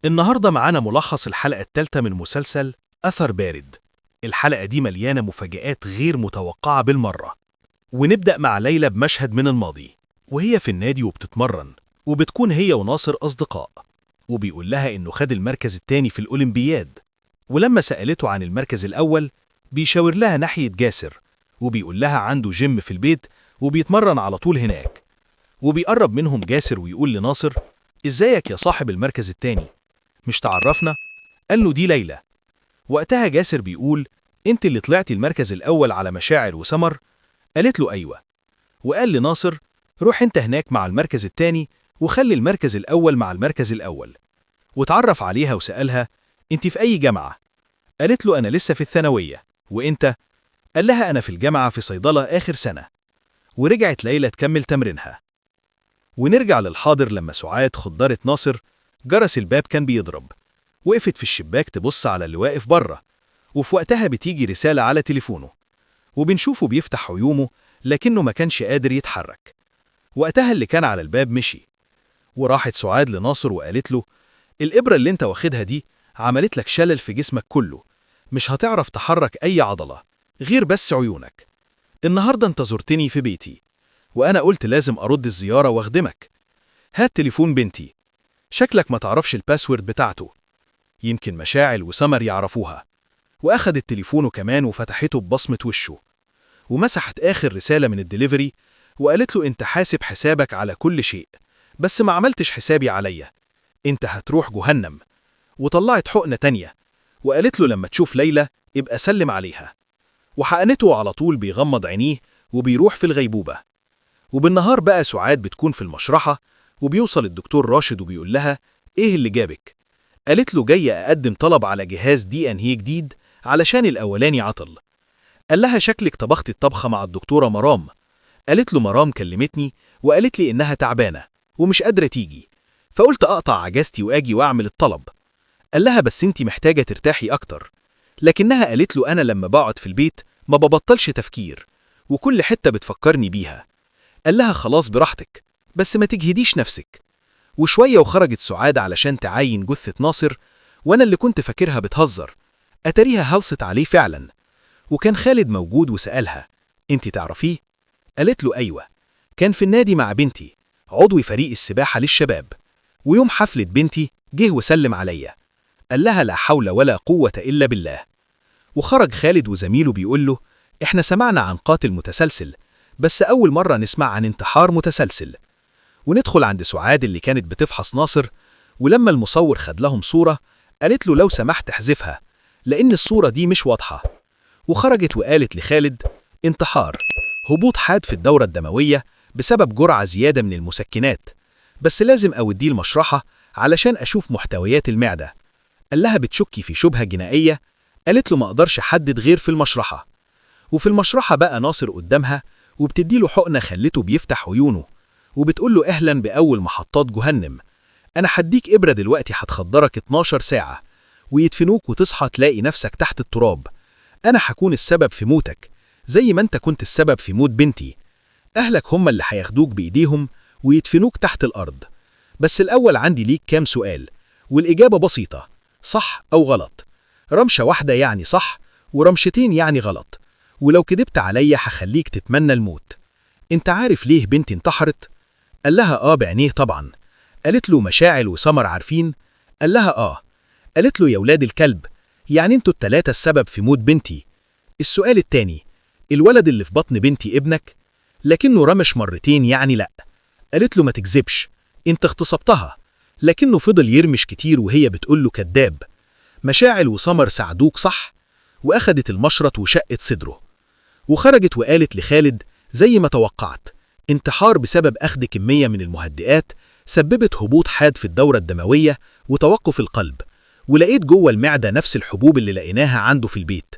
النهاردة معانا ملخص الحلقة الثالثة من مسلسل أثر بارد. الحلقة دي مليانة مفاجآت غير متوقعة بالمرة. ونبدأ مع ليلى بمشهد من الماضي وهي في النادي وبتتمرن، وبتكون هي وناصر أصدقاء، وبيقول لها إنه خد المركز التاني في الأولمبياد. ولما سألته عن المركز الأول بيشاور لها ناحية جاسر، وبيقول لها عنده جيم في البيت وبيتمرن على طول هناك. وبيقرب منهم جاسر ويقول لناصر: إزيك يا صاحب المركز التاني؟ مش تعرفنا؟ قال له: دي ليلى. وقتها جاسر بيقول: انت اللي طلعتي المركز الأول على مشاعر وسمر؟ قالت له: أيوة. وقال لناصر: روح انت هناك مع المركز التاني وخلي المركز الأول مع المركز الأول. واتعرف عليها وسألها: انت في أي جامعة؟ قالت له: أنا لسه في الثانوية. وانت؟ قال لها: أنا في الجامعة في صيدلة آخر سنة. ورجعت ليلى تكمل تمرينها. ونرجع للحاضر لما سعاد خضرة ناصر. جرس الباب كان بيضرب. وقفت في الشباك تبص على اللي واقف بره، وفي وقتها بتيجي رسالة على تليفونه، وبنشوفه بيفتح عيومه لكنه ما كانش قادر يتحرك. وقتها اللي كان على الباب مشي. وراحت سعاد لناصر وقالت له: الإبرة اللي انت واخدها دي عملت لك شلل في جسمك كله، مش هتعرف تحرك أي عضلة غير بس عيونك. النهاردة انت زرتني في بيتي، وأنا قلت لازم أرد الزيارة واخدمك. هات تليفون بنتي، شكلك ما تعرفش الباسورد بتاعته، يمكن مشاعل وسمر يعرفوها. وأخدت تليفونه كمان وفتحته ببصمة وشه، ومسحت آخر رسالة من الدليفري، وقالت له: انت حاسب حسابك على كل شيء، بس ما عملتش حسابي عليا، انت هتروح جهنم. وطلعت حقنة تانية، وقالت له: لما تشوف ليلى ابقى سلم عليها. وحقنته على طول بيغمض عينيه وبيروح في الغيبوبة. وبالنهار بقى سعاد بتكون في المشرحة، وبيوصل الدكتور راشد وبيقول لها: ايه اللي جابك؟ قالت له: جاي أقدم طلب على جهاز DNA جديد علشان الأولاني عطل. قال لها: شكلك طبختي الطبخة مع الدكتورة مرام. قالت له: مرام كلمتني وقالت لي إنها تعبانة ومش قادرة تيجي، فقلت أقطع عجزتي وآجي وأعمل الطلب. قال لها: بس انتي محتاجة ترتاحي أكتر. لكنها قالت له: أنا لما بقعد في البيت ما ببطلش تفكير، وكل حتة بتفكرني بيها. قال لها: خلاص براحتك، بس ما تجهديش نفسك. وشوية وخرجت سعاد علشان تعاين جثة ناصر، وأنا اللي كنت فاكرها بتهزر أتاريها هلصت عليه فعلا. وكان خالد موجود وسألها: انت تعرفيه؟ قالت له: أيوة، كان في النادي مع بنتي، عضوي فريق السباحة للشباب، ويوم حفلة بنتي جه وسلم عليا. قال لها: لا حول ولا قوة إلا بالله. وخرج خالد وزميله بيقول له: احنا سمعنا عن قاتل متسلسل، بس أول مرة نسمع عن انتحار متسلسل. وندخل عند سعاد اللي كانت بتفحص ناصر، ولما المصور خد لهم صورة قالت له: لو سمحت احذفها لأن الصورة دي مش واضحة. وخرجت وقالت لخالد: انتحار، هبوط حاد في الدورة الدموية بسبب جرعة زيادة من المسكنات، بس لازم أوديه المشرحة علشان أشوف محتويات المعدة. قال لها: بتشكي في شبهة جنائية؟ قالت له: ما أقدرش أحدد غير في المشرحة. وفي المشرحة بقى ناصر قدامها وبتديله حقنة خلته بيفتح عيونه، وبتقول له: أهلا بأول محطات جهنم، أنا هديك إبرة دلوقتي هتخدرك 12 ساعة ويدفنوك وتصحى تلاقي نفسك تحت التراب. أنا هكون السبب في موتك زي ما أنت كنت السبب في موت بنتي. أهلك هم اللي هياخدوك بإيديهم ويدفنوك تحت الأرض. بس الأول عندي ليك كام سؤال، والإجابة بسيطة: صح أو غلط. رمشة واحدة يعني صح، ورمشتين يعني غلط، ولو كدبت عليا هخليك تتمنى الموت. انت عارف ليه بنتي انتحرت؟ قال لها: بعينيه طبعا. قالت له: مشاعل وسمر عارفين؟ قال لها: قالت له: يا ولاد الكلب، يعني انتوا التلاتة السبب في موت بنتي. السؤال التاني: الولد اللي في بطن بنتي ابنك؟ لكنه رمش مرتين يعني لأ. قالت له: ما تكذبش، انت اغتصبتها. لكنه فضل يرمش كتير وهي بتقول له: كداب. مشاعل وسمر ساعدوك صح؟ وأخدت المشرط وشقت صدره. وخرجت وقالت لخالد: زي ما توقعت، انتحار بسبب أخذ كمية من المهدئات سببت هبوط حاد في الدورة الدموية وتوقف القلب، ولقيت جوه المعدة نفس الحبوب اللي لقيناها عنده في البيت.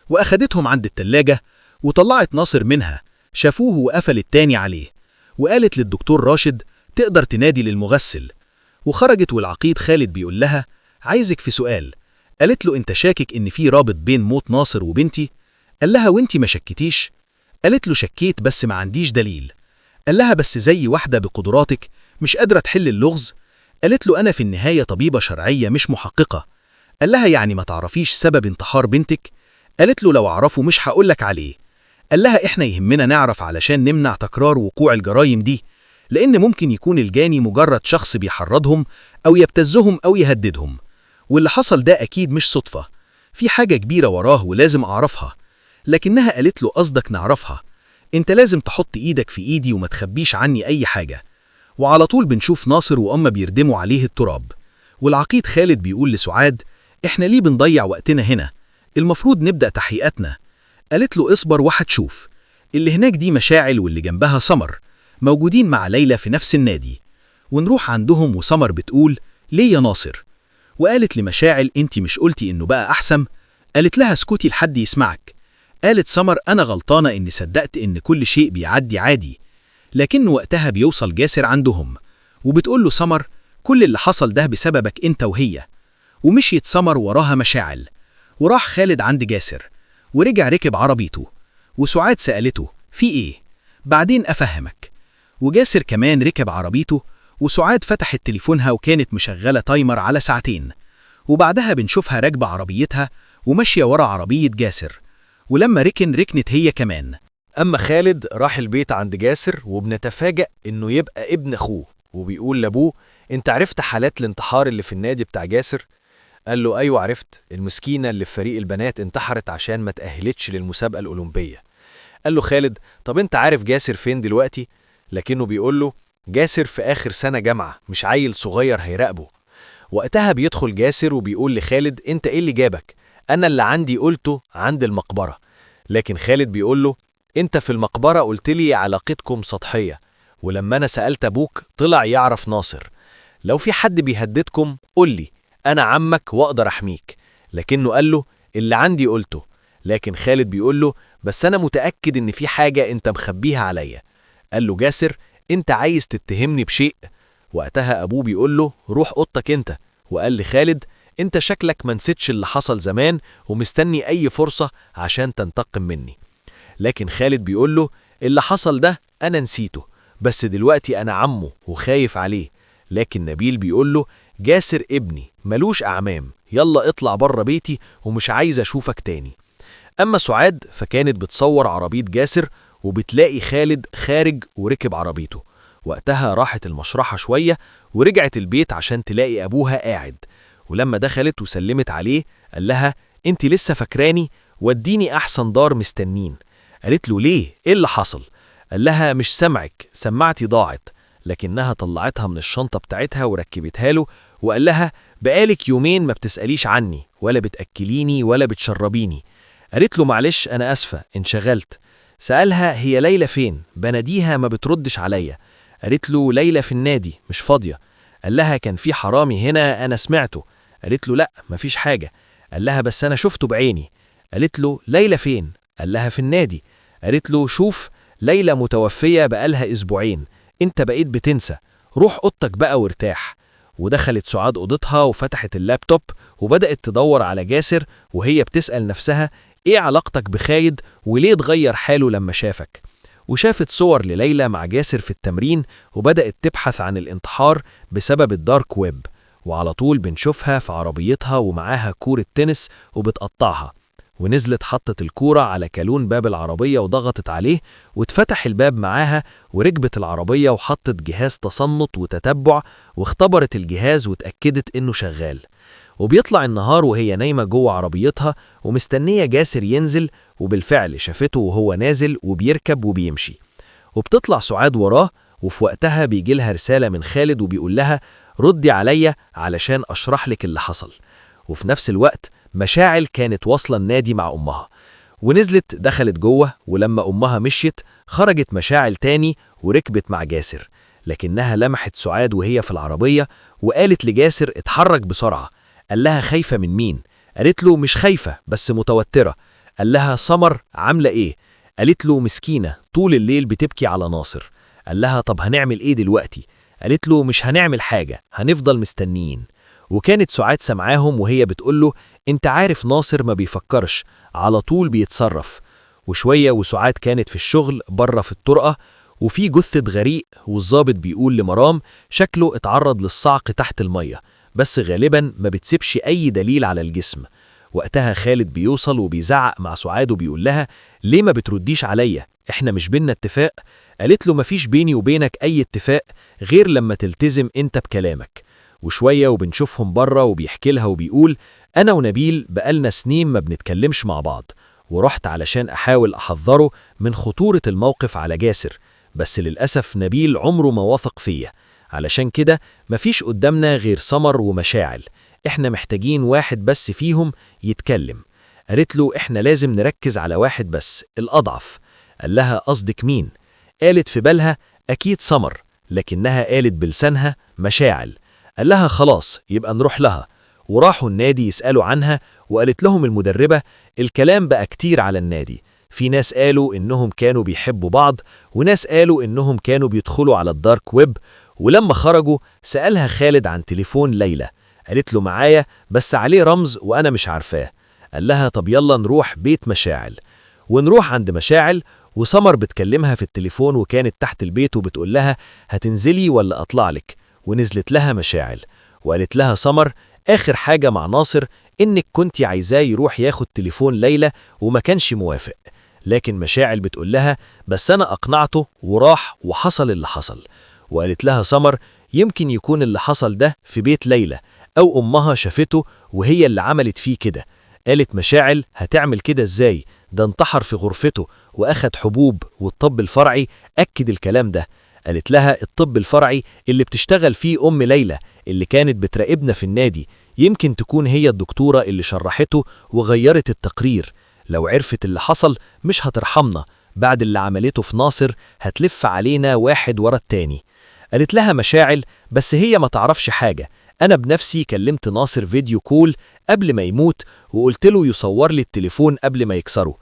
وأخدتهم عند التلاجة وطلعت ناصر منها، شافوه وقفل التاني عليه، وقالت للدكتور راشد: تقدر تنادي للمغسل. وخرجت والعقيد خالد بيقول لها: عايزك في سؤال. قالت له: انت شاكك ان في رابط بين موت ناصر وبنتي؟ قال لها: وانتي ما شكتيش؟ قالت له: شكيت بس ما عنديش دليل. قال لها: بس زي واحدة بقدراتك مش قادرة تحل اللغز؟ قالت له أنا في النهاية طبيبة شرعية مش محققة. قال لها يعني ما تعرفيش سبب انتحار بنتك؟ قالت له لو أعرفه مش هقولك عليه. قال لها إحنا يهمنا نعرف علشان نمنع تكرار وقوع الجرائم دي، لأن ممكن يكون الجاني مجرد شخص بيحرضهم أو يبتزهم أو يهددهم، واللي حصل ده أكيد مش صدفة، في حاجة كبيرة وراه ولازم أعرفها. لكنها قالت له قصدك نعرفها؟ أنت لازم تحط إيدك في إيدي وما تخبيش عني أي حاجة. وعلى طول بنشوف ناصر وأمه بيردموا عليه التراب، والعقيد خالد بيقول لسعاد إحنا ليه بنضيع وقتنا هنا؟ المفروض نبدأ تحقيقاتنا. قالت له اصبر وهتشوف. اللي هناك دي مشاعل واللي جنبها سمر، موجودين مع ليلى في نفس النادي. ونروح عندهم وسمر بتقول ليه يا ناصر؟ وقالت لمشاعل انت مش قلتي انه بقى احسن؟ قالت لها اسكتي لحد يسمعك. قالت سمر انا غلطانة اني صدقت ان كل شيء بيعدي عادي. لكن وقتها بيوصل جاسر عندهم، وبتقول له سمر كل اللي حصل ده بسببك انت وهي. ومشيت سمر وراها مشاعل، وراح خالد عند جاسر ورجع ركب عربيته. وسعاد سألته في ايه؟ بعدين افهمك. وجاسر كمان ركب عربيته، وسعاد فتحت تليفونها وكانت مشغلة تايمر على ساعتين. وبعدها بنشوفها راكبة عربيتها وماشية ورا عربية جاسر، ولما ركنت هي كمان. أما خالد راح البيت عند جاسر وبنتفاجأ إنه يبقى ابن أخوه، وبيقول لأبوه أنت عرفت حالات الانتحار اللي في النادي بتاع جاسر؟ قال له أيوة عرفت، المسكينة اللي في فريق البنات انتحرت عشان ما تأهلتش للمسابقة الأولمبية. قال له خالد طب أنت عارف جاسر فين دلوقتي؟ لكنه بيقول له جاسر في آخر سنة جامعة، مش عيل صغير هيراقبه. وقتها بيدخل جاسر وبيقول لخالد أنت إيه اللي جابك؟ أنا اللي عندي قلته عند المقبرة. لكن خالد بيقول له أنت في المقبرة قلت لي علاقتكم سطحية، ولما أنا سألت أبوك طلع يعرف ناصر. لو في حد بيهددكم قل لي، أنا عمك وأقدر أحميك. لكنه قال له اللي عندي قلته. لكن خالد بيقول له بس أنا متأكد إن في حاجة أنت مخبيها عليا. قال له جاسر أنت عايز تتهمني بشيء؟ وقتها أبوه بيقول له روح أوضتك أنت. وقال لخالد أنت شكلك ما نسيتش اللي حصل زمان ومستني أي فرصة عشان تنتقم مني. لكن خالد بيقول له اللي حصل ده أنا نسيته، بس دلوقتي أنا عمه وخايف عليه. لكن نبيل بيقول له جاسر ابني ملوش أعمام، يلا اطلع بره بيتي ومش عايز أشوفك تاني. أما سعاد فكانت بتصور عربية جاسر وبتلاقي خالد خارج وركب عربيته. وقتها راحت المشرحة شوية ورجعت البيت عشان تلاقي أبوها قاعد. ولما دخلت وسلمت عليه قال لها انت لسه فاكراني؟ وديني أحسن دار مستنين. قالت له ليه؟ ايه اللي حصل؟ قال لها مش سمعك، سماعتي ضاعت. لكنها طلعتها من الشنطة بتاعتها وركبتها له، وقال لها بقالك يومين ما بتسأليش عني ولا بتأكليني ولا بتشربيني. قالت له معلش أنا أسفة انشغلت. سألها هي ليلى فين؟ بناديها ما بتردش عليا. قالت له ليلى في النادي مش فاضية. قال لها كان في حرامي هنا أنا سمعته. قالت له لا مفيش حاجة. قال لها بس أنا شفته بعيني. قالت له ليلى فين؟ قال لها في النادي. قالت له شوف ليلى متوفية بقالها أسبوعين، انت بقيت بتنسى، روح اوضتك بقى وارتاح. ودخلت سعاد اوضتها وفتحت اللابتوب وبدأت تدور على جاسر، وهي بتسأل نفسها ايه علاقتك بخالد وليه اتغير حاله لما شافك. وشافت صور لليلى مع جاسر في التمرين وبدأت تبحث عن الانتحار بسبب الدارك ويب. وعلى طول بنشوفها في عربيتها ومعاها كورة تنس وبتقطعها. ونزلت حطت الكورة على كالون باب العربية وضغطت عليه واتفتح الباب معاها، وركبت العربية وحطت جهاز تصنت وتتبع واختبرت الجهاز واتأكدت انه شغال. وبيطلع النهار وهي نايمة جوه عربيتها ومستنية جاسر ينزل، وبالفعل شافته وهو نازل وبيركب وبيمشي. وبتطلع سعاد وراه، وفي وقتها بيجيلها رسالة من خالد وبيقول لها ردي عليا علشان أشرح لك اللي حصل. وفي نفس الوقت مشاعل كانت واصلة النادي مع أمها، ونزلت دخلت جوه، ولما أمها مشيت خرجت مشاعل تاني وركبت مع جاسر. لكنها لمحت سعاد وهي في العربية وقالت لجاسر اتحرك بسرعة. قال لها خايفة من مين؟ قالت له مش خايفة بس متوترة. قال لها سمر عاملة ايه؟ قالت له مسكينة طول الليل بتبكي على ناصر. قال لها طب هنعمل ايه دلوقتي؟ قالت له مش هنعمل حاجة، هنفضل مستنيين. وكانت سعاد سمعاهم وهي بتقول له انت عارف ناصر ما بيفكرش، على طول بيتصرف. وشوية وسعاد كانت في الشغل بره في الطرقة، وفي جثة غريق، والضابط بيقول لمرام شكله اتعرض للصعق تحت المية، بس غالبا ما بتسيبش أي دليل على الجسم. وقتها خالد بيوصل وبيزعق مع سعاد وبيقول لها ليه ما بترديش عليا؟ احنا مش بينا اتفاق؟ قالت له مفيش بيني وبينك أي اتفاق غير لما تلتزم انت بكلامك. وشوية وبنشوفهم بره وبيحكي لها وبيقول أنا ونبيل بقالنا سنين ما بنتكلمش مع بعض، ورحت علشان أحاول أحذره من خطورة الموقف على جاسر، بس للأسف نبيل عمره ما وثق فيا، علشان كده مفيش قدامنا غير سمر ومشاعل، احنا محتاجين واحد بس فيهم يتكلم. قالت له احنا لازم نركز على واحد بس، الأضعف. قال لها قصدك مين؟ قالت في بالها أكيد سمر، لكنها قالت بلسانها مشاعل. قال لها خلاص يبقى نروح لها. وراحوا النادي يسألوا عنها، وقالت لهم المدربة الكلام بقى كتير على النادي، في ناس قالوا إنهم كانوا بيحبوا بعض، وناس قالوا إنهم كانوا بيدخلوا على الدارك ويب. ولما خرجوا سألها خالد عن تليفون ليلى، قالت له معايا بس عليه رمز وأنا مش عارفاه. قال لها طب يلا نروح بيت مشاعل. ونروح عند مشاعل، وسمر بتكلمها في التليفون وكانت تحت البيت وبتقول لها هتنزلي ولا أطلع لك؟ ونزلت لها مشاعل وقالت لها سمر آخر حاجة مع ناصر إنك كنتي عايزاه يروح ياخد تليفون ليلى وما كانش موافق، لكن مشاعل بتقول لها بس أنا أقنعته وراح وحصل اللي حصل. وقالت لها سمر يمكن يكون اللي حصل ده في بيت ليلى، أو أمها شافته وهي اللي عملت فيه كده. قالت مشاعل هتعمل كده إزاي؟ ده انتحر في غرفته وأخد حبوب، والطب الفرعي أكد الكلام ده. قالت لها الطب الفرعي اللي بتشتغل فيه أم ليلى اللي كانت بتراقبنا في النادي، يمكن تكون هي الدكتورة اللي شرحته وغيرت التقرير. لو عرفت اللي حصل مش هترحمنا، بعد اللي عملته في ناصر هتلف علينا واحد ورا التاني. قالت لها مشاعل بس هي ما تعرفش حاجة، أنا بنفسي كلمت ناصر فيديو كول قبل ما يموت وقلت له يصور لي التليفون قبل ما يكسره.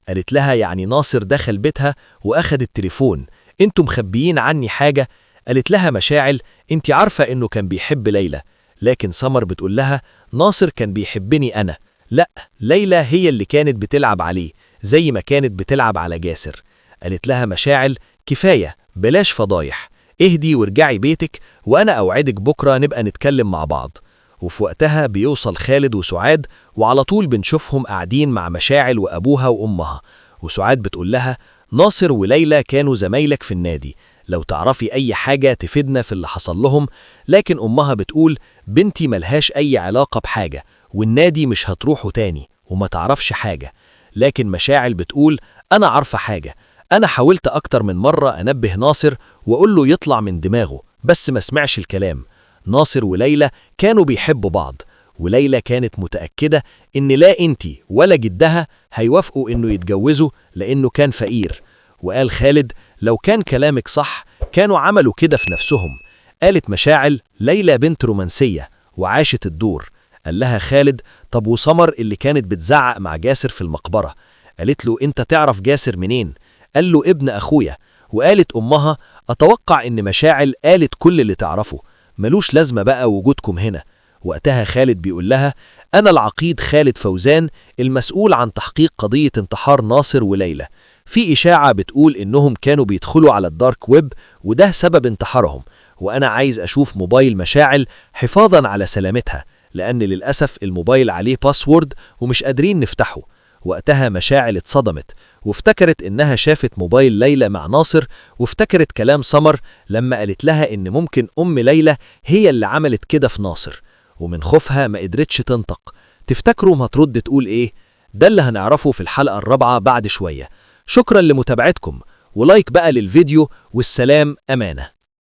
قالت لها يعني ناصر دخل بيتها وأخد التليفون، انتوا مخبيين عني حاجة؟ قالت لها مشاعل انت عارفة انه كان بيحب ليلى، لكن سمر بتقول لها ناصر كان بيحبني أنا، لا ليلى هي اللي كانت بتلعب عليه زي ما كانت بتلعب على جاسر. قالت لها مشاعل كفاية بلاش فضايح، اهدي وارجعي بيتك وأنا أوعدك بكرة نبقى نتكلم مع بعض. وفي وقتها بيوصل خالد وسعاد، وعلى طول بنشوفهم قاعدين مع مشاعل وأبوها وأمها. وسعاد بتقول لها ناصر وليلى كانوا زمايلك في النادي، لو تعرفي أي حاجة تفيدنا في اللي حصل لهم. لكن أمها بتقول بنتي ملهاش أي علاقة بحاجة، والنادي مش هتروحوا تاني وما تعرفش حاجة. لكن مشاعل بتقول أنا عارفة حاجة، أنا حاولت أكتر من مرة أنبه ناصر وأقول له يطلع من دماغه بس ما سمعش الكلام. ناصر وليلى كانوا بيحبوا بعض، وليلى كانت متأكدة إن لا انتي ولا جدها هيوافقوا إنه يتجوزوا لأنه كان فقير. وقال خالد لو كان كلامك صح كانوا عملوا كده في نفسهم. قالت مشاعل ليلى بنت رومانسية وعاشت الدور. قال لها خالد طب وسمر اللي كانت بتزعق مع جاسر في المقبرة؟ قالت له انت تعرف جاسر منين؟ قال له ابن أخويا. وقالت أمها أتوقع إن مشاعل قالت كل اللي تعرفه، ملوش لازمة بقى وجودكم هنا. وقتها خالد بيقول لها أنا العقيد خالد فوزان المسؤول عن تحقيق قضية انتحار ناصر وليلى، في إشاعة بتقول إنهم كانوا بيدخلوا على الدارك ويب وده سبب انتحارهم، وأنا عايز أشوف موبايل مشاعل حفاظا على سلامتها، لأن للأسف الموبايل عليه باسورد ومش قادرين نفتحه. وقتها مشاعل اتصدمت وافتكرت إنها شافت موبايل ليلى مع ناصر، وافتكرت كلام سمر لما قالت لها إن ممكن أم ليلى هي اللي عملت كده في ناصر، ومن خوفها ما قدرتش تنطق. تفتكروا ما ترد تقول إيه؟ ده اللي هنعرفه في الحلقة الرابعة بعد شوية. شكرا لمتابعتكم، ولايك بقى للفيديو، والسلام أمانة.